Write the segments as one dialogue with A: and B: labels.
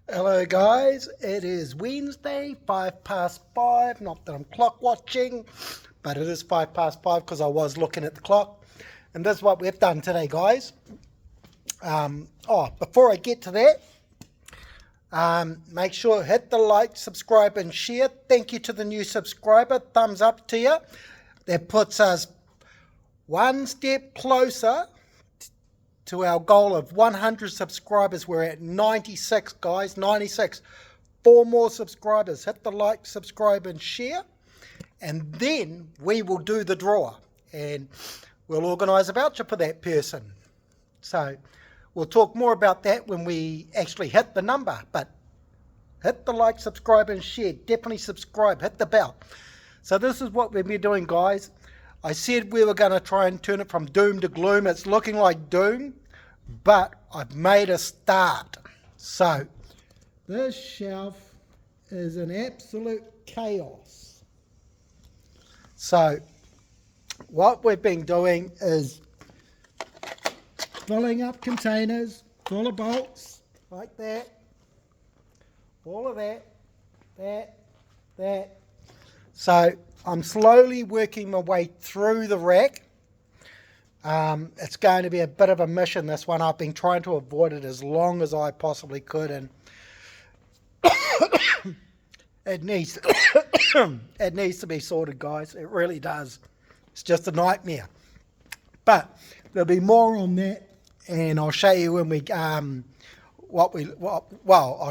A: Hello guys, it is Wednesday, 5 past 5, not that I'm clock watching, but it is 5 past 5 because I was looking at the clock. And this is what we've done today guys. Before I get to that, make sure hit the like, subscribe and share. Thank you to the new subscriber, thumbs up to you. That puts us one step closer to our goal of 100 subscribers. We're at 96 guys, 96. 4 more subscribers. Hit the like, subscribe and share, and then we will do the draw and we'll organise a voucher for that person. So we'll talk more about that when we actually hit the number, but hit the like, subscribe and share. Definitely subscribe, hit the bell. So this is what we've been doing guys. I said we were going to try and turn it from doom to gloom. It's looking like doom, but I've made a start. So this shelf is an absolute chaos. So what we've been doing is filling up containers full of bolts like that, all of that. So I'm slowly working my way through the rack. It's going to be a bit of a mission, this one. I've been trying to avoid it as long as I possibly could, and it needs it needs to be sorted, guys. It really does. It's just a nightmare. But there'll be more on that, and I'll show you when we I'll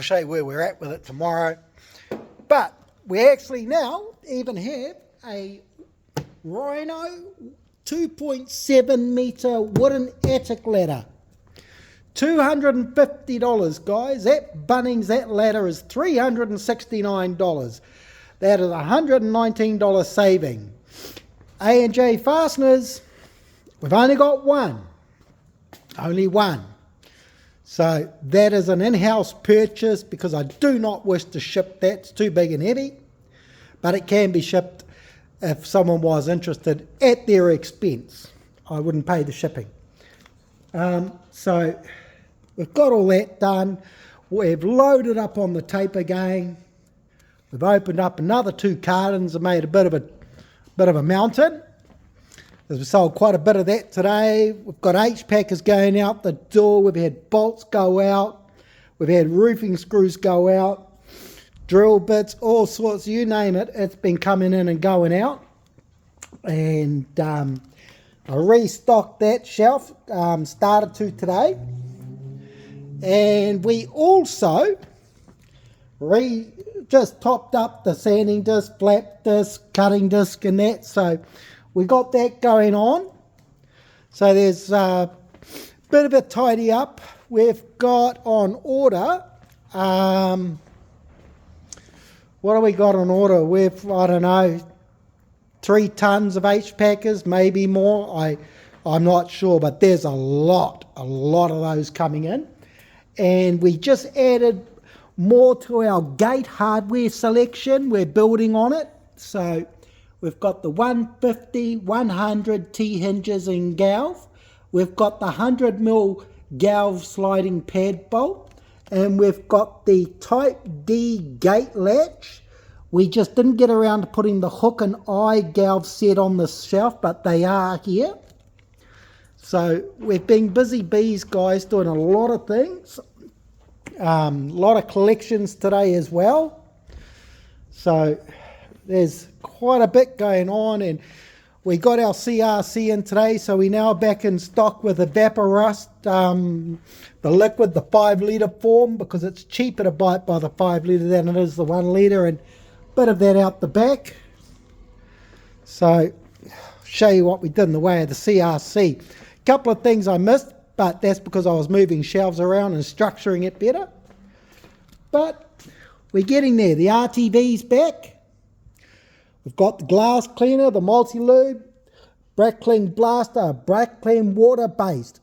A: show you where we're at with it tomorrow. But we actually now even have a Rhino 2.7 metre wooden attic ladder. $250 guys. At Bunnings that ladder is $369. That is $119 saving. A&J Fasteners, we've only got one. Only one. So that is an in-house purchase because I do not wish to ship that. It's too big and heavy. But it can be shipped if someone was interested at their expense. I wouldn't pay the shipping. So we've got all that done. We've loaded up on the tape again. We've opened up another 2 cartons and made a bit of a mountain. We sold quite a bit of that today. We've got H-packers going out the door. We've had bolts go out. We've had roofing screws go out. Drill bits, all sorts, you name it, it's been coming in and going out. And I restocked that shelf, started to today. And we also just topped up the sanding disc, flap disc, cutting disc and that. So we got that going on. So there's a bit of a tidy up. We've got on order, what do we got on order? We've, I don't know, 3 tons of H-packers, maybe more. I'm not sure, but there's a lot of those coming in. And we just added more to our gate hardware selection. We're building on it. So we've got the 150, 100 T-hinges in galv. We've got the 100mm galv sliding pad bolt. And we've got the Type D gate latch. We just didn't get around to putting the hook and eye galv set on the shelf, but they are here. So we've been busy bees, guys, doing a lot of things. A lot of collections today as well. So there's quite a bit going on, and we got our CRC in today, so we're now back in stock with Evaporust, the liquid, the 5 litre form, because it's cheaper to buy it by the 5 litre than it is the 1 litre, and a bit of that out the back. So show you what we did in the way of the CRC. A couple of things I missed, but that's because I was moving shelves around and structuring it better. But we're getting there. The RTV's back. We've got the glass cleaner, the multi-lube, Brackling Blaster, Brackling water-based,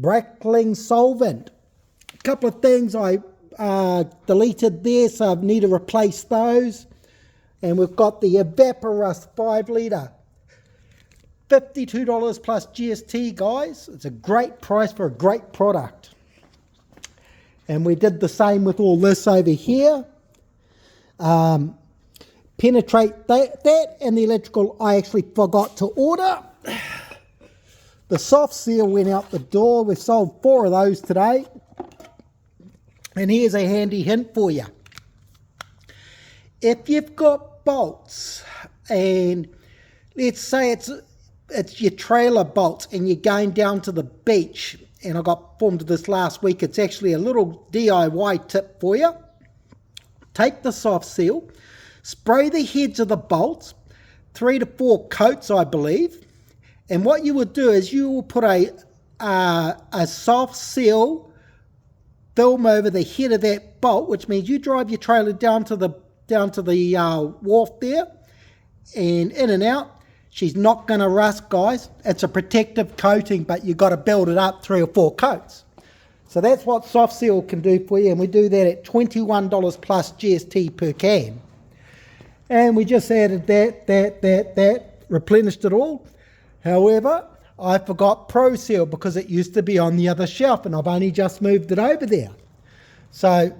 A: Brackling solvent. A couple of things I deleted there, so I need to replace those. And we've got the Evaporust 5 litre. $52 plus GST, guys. It's a great price for a great product. And we did the same with all this over here. Penetrate that and the electrical I actually forgot to order. The soft seal went out the door. We've sold 4 of those today. And here's a handy hint for you. If you've got bolts, and let's say it's your trailer bolts, and you're going down to the beach, and I got informed of this last week, it's actually a little DIY tip for you. Take the soft seal, spray the heads of the bolts, 3 to 4 coats, I believe. And what you would do is you will put a soft seal film over the head of that bolt, which means you drive your trailer down to the wharf there, and in and out. She's not going to rust, guys. It's a protective coating, but you've got to build it up 3 or 4 coats. So that's what soft seal can do for you, and we do that at $21 plus GST per can. And we just added that, replenished it all. However, I forgot Pro Seal because it used to be on the other shelf, and I've only just moved it over there. So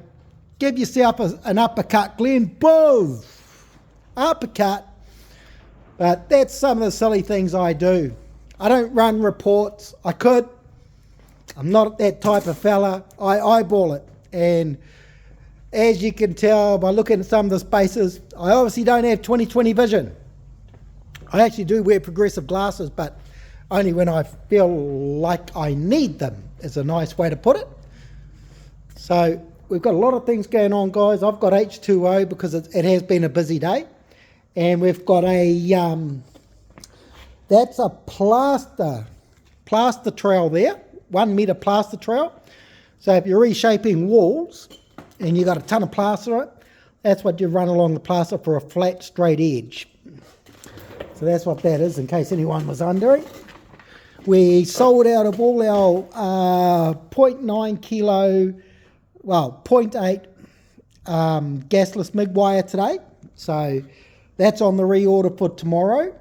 A: give yourself an uppercut, Glenn. Boom! Uppercut. But that's some of the silly things I do. I don't run reports. I could. I'm not that type of fella. I eyeball it. And as you can tell by looking at some of the spaces, I obviously don't have 20/20 vision. I actually do wear progressive glasses, but only when I feel like I need them, is a nice way to put it. So we've got a lot of things going on, guys. I've got H2O because it has been a busy day. And we've got that's a plaster trowel there, 1 metre plaster trowel. So if you're reshaping walls and you've got a ton of plaster on it, that's what you run along the plaster for a flat, straight edge. So that's what that is, in case anyone was wondering. We sold out of all our 0.9 kilo, well, 0.8 gasless MIG wire today. So that's on the reorder for tomorrow.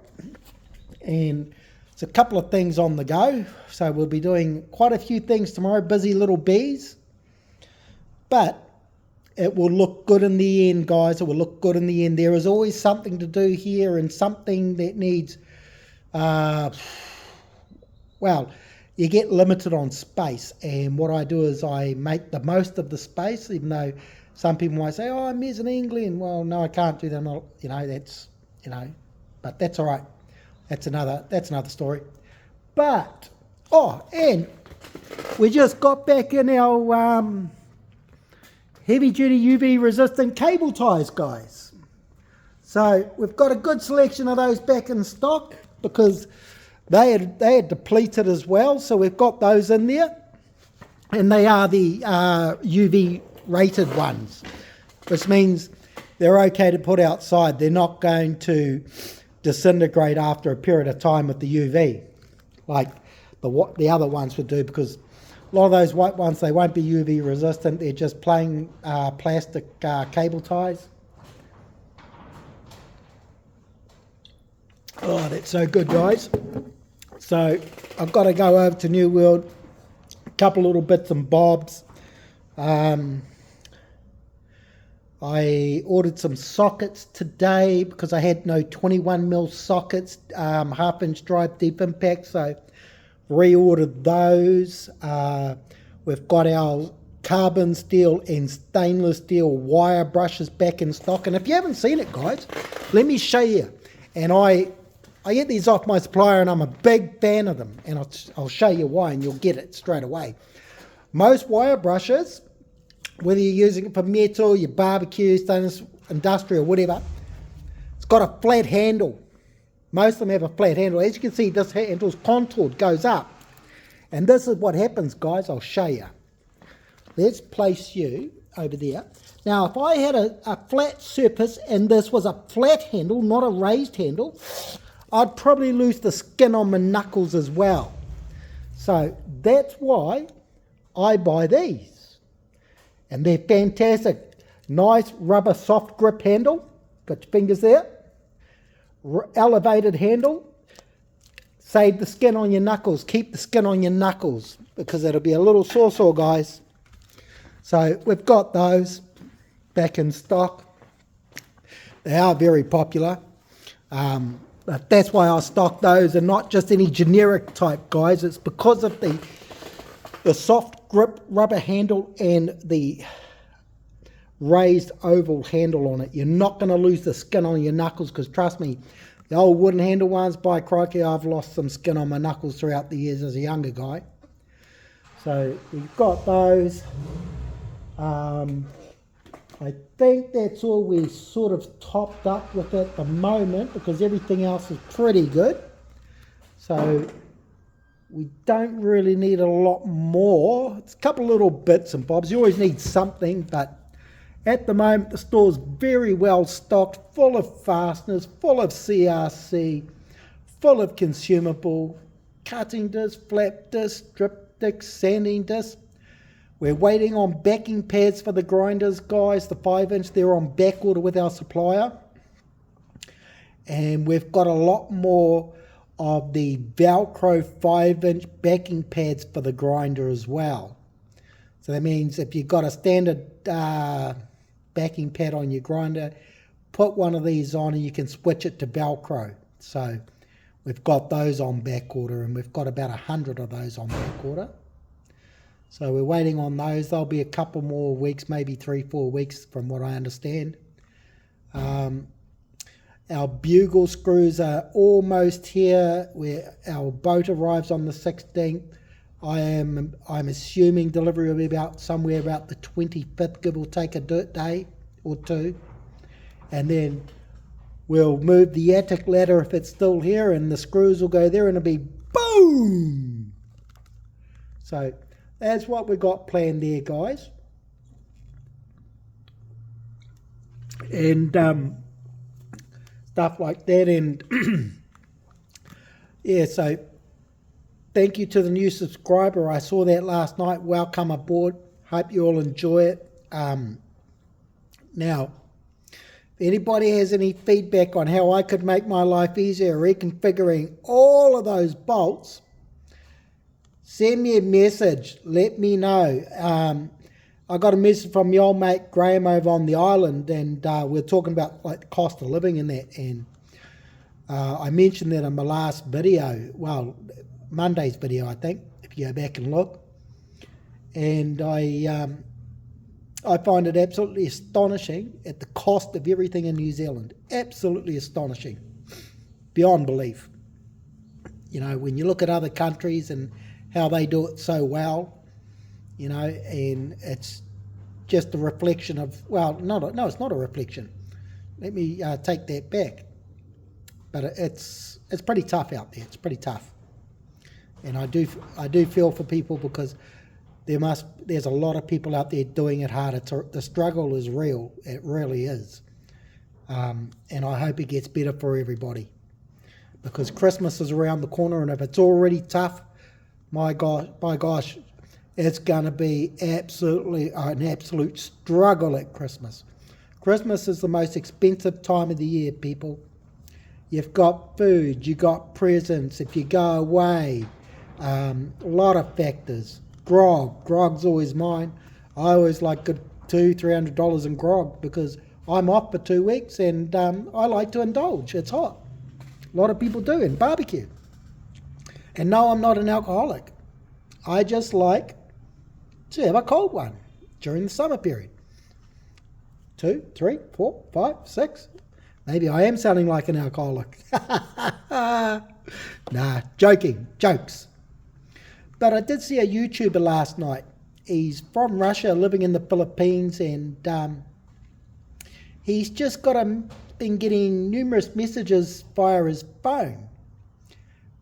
A: And it's a couple of things on the go. So we'll be doing quite a few things tomorrow, busy little bees. But it will look good in the end, guys. It will look good in the end. There is always something to do here, and something that needs, well, you get limited on space. And what I do is I make the most of the space, even though some people might say, oh, I'm mezzanine, Glenn. Well, no, I can't do that. But that's all right. That's another story. But, and we just got back in our heavy-duty UV-resistant cable ties, guys. So we've got a good selection of those back in stock because they had depleted as well. So we've got those in there. And they are the UV rated ones, which means they're okay to put outside. They're not going to disintegrate after a period of time with the UV like the other ones would do, because a lot of those white ones, they won't be UV resistant. They're just plain plastic cable ties. Oh, that's so good, guys. So I've got to go over to New World, a couple little bits and bobs. I ordered some sockets today because I had no 21mm sockets, half-inch drive deep impact, so reordered those. We've got our carbon steel and stainless steel wire brushes back in stock, and if you haven't seen it, guys, let me show you. And I get these off my supplier, and I'm a big fan of them, and I'll show you why, and you'll get it straight away. Most wire brushes, whether you're using it for metal, your barbecue, stainless, industrial, whatever, it's got a flat handle. Most of them have a flat handle. As you can see, this handle's contoured, goes up. And this is what happens, guys. I'll show you. Let's place you over there. Now, if I had a flat surface and this was a flat handle, not a raised handle, I'd probably lose the skin on my knuckles as well. So that's why I buy these. And they're fantastic. Nice rubber soft grip handle. Got your fingers there. Elevated handle. Save the skin on your knuckles. Keep the skin on your knuckles because it'll be a little sore, guys. So we've got those back in stock. They are very popular. But that's why I stock those and not just any generic type guys. It's because of the soft grip rubber handle and the raised oval handle on it. You're not going to lose the skin on your knuckles, because trust me, the old wooden handle ones, by crikey, I've lost some skin on my knuckles throughout the years as a younger guy. So we've got those. I think that's all we're sort of topped up with at the moment, because everything else is pretty good. So we don't really need a lot more. It's a couple of little bits and bobs. You always need something, but at the moment the store's very well stocked, full of fasteners, full of CRC, full of consumable, cutting discs, flap discs, strip discs, sanding discs. We're waiting on backing pads for the grinders, guys, the 5-inch. They're on back order with our supplier. And we've got a lot more of the Velcro 5-inch backing pads for the grinder as well. So that means if you've got a standard backing pad on your grinder, put one of these on and you can switch it to Velcro. So we've got those on back order, and we've got about 100 of those on back order. So we're waiting on those. There'll be a couple more weeks, maybe 3-4 weeks from what I understand. Our bugle screws are almost here. Our boat arrives on the 16th. I'm assuming delivery will be somewhere about the 25th, give or take a day or two. And then we'll move the attic ladder if it's still here, and the screws will go there and it'll be boom! So that's what we got planned there, guys. And stuff like that. And yeah, so thank you to the new subscriber. I saw that last night. Welcome aboard. Hope you all enjoy it. Now, if anybody has any feedback on how I could make my life easier reconfiguring all of those bolts, send me a message. Let me know. I got a message from my old mate Graham over on the island, and we're talking about like the cost of living and that. And I mentioned that in my last video, well, Monday's video, I think, if you go back and look. And I find it absolutely astonishing at the cost of everything in New Zealand. Absolutely astonishing, beyond belief. You know, when you look at other countries and how they do it so well, you know, and it's just a reflection of, well, no, it's not a reflection. Let me take that back. But it's pretty tough out there. It's pretty tough, and I do feel for people, because there's a lot of people out there doing it harder. The struggle is real. It really is, and I hope it gets better for everybody, because Christmas is around the corner, and if it's already tough, my gosh, it's going to be absolutely an absolute struggle at Christmas. Christmas is the most expensive time of the year, people. You've got food, you've got presents, if you go away, a lot of factors. Grog's always mine. I always like good $200-300 in grog, because I'm off for 2 weeks, and I like to indulge. It's hot. A lot of people do, and barbecue. And no, I'm not an alcoholic. I just like to have a cold one during the summer period. 2, 3, 4, 5, 6. Maybe I am sounding like an alcoholic. Nah, jokes. But I did see a YouTuber last night. He's from Russia, living in the Philippines, and he's just been getting numerous messages via his phone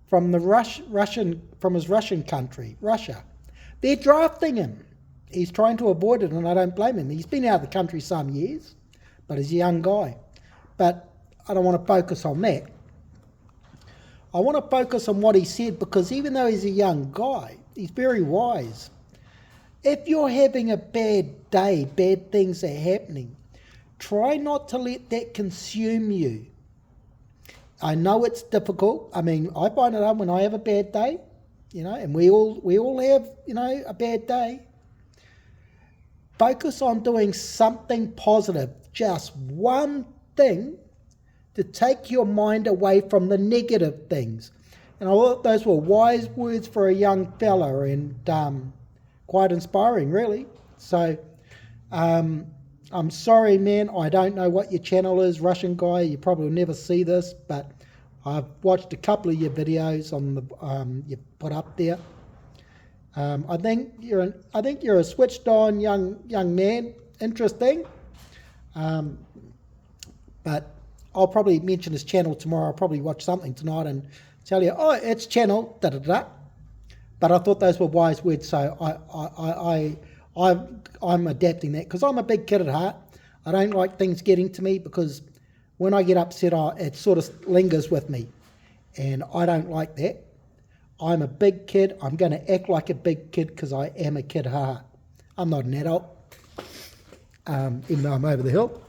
A: from his Russian country, Russia. They're drafting him. He's trying to avoid it, and I don't blame him. He's been out of the country some years, but he's a young guy. But I don't want to focus on that. I want to focus on what he said, because even though he's a young guy, he's very wise. If you're having a bad day, bad things are happening, try not to let that consume you. I know it's difficult. I mean, I find it hard when I have a bad day, you know, and we all have, you know, a bad day. Focus on doing something positive, just one thing to take your mind away from the negative things. And I thought those were wise words for a young fella, and quite inspiring, really. So I'm sorry, man, I don't know what your channel is, Russian guy. You probably will never see this, but I've watched a couple of your videos on the you put up there. I think you're a switched on young man. Interesting. But I'll probably mention his channel tomorrow. I'll probably watch something tonight and tell you, oh, it's channel da da da. But I thought those were wise words, so I'm adapting that, because I'm a big kid at heart. I don't like things getting to me, because when I get upset, it sort of lingers with me, and I don't like that. I'm a big kid. I'm going to act like a big kid because I am a kid at heart. I'm not an adult, even though I'm over the hill.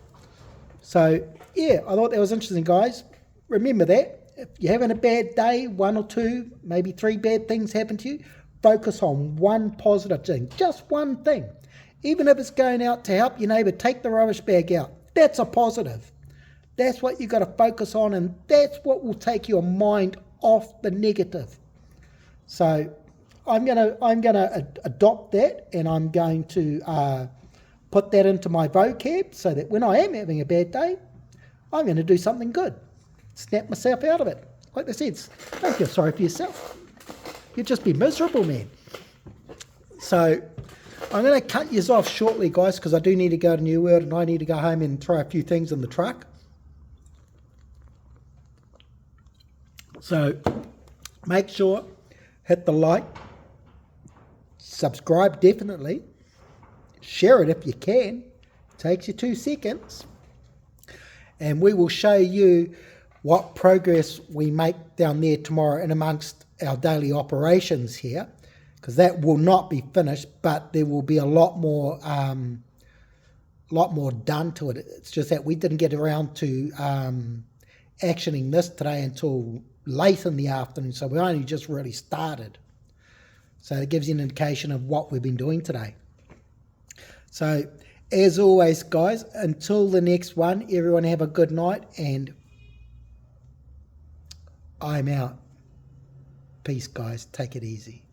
A: So, yeah, I thought that was interesting, guys. Remember that. If you're having a bad day, 1 or 2, maybe 3 bad things happen to you, focus on one positive thing, just one thing. Even if it's going out to help your neighbour take the rubbish bag out, that's a positive. That's what you've got to focus on, and that's what will take your mind off the negative. So I'm gonna adopt that, and I'm going to put that into my vocab, so that when I am having a bad day, I'm going to do something good. Snap myself out of it. Like they said, don't feel sorry for yourself. You'd just be miserable, man. So I'm going to cut yous off shortly, guys, because I do need to go to New World, and I need to go home and throw a few things in the truck. So make sure, hit the like, subscribe definitely, share it if you can. Takes you 2 seconds. And we will show you what progress we make down there tomorrow in amongst our daily operations here, because that will not be finished, but there will be a lot more done to it. It's just that we didn't get around to actioning this today until late in the afternoon, so we only just really started. So it gives you an indication of what we've been doing today. So as always, guys, until the next one, everyone have a good night, and I'm out. Peace, guys. Take it easy.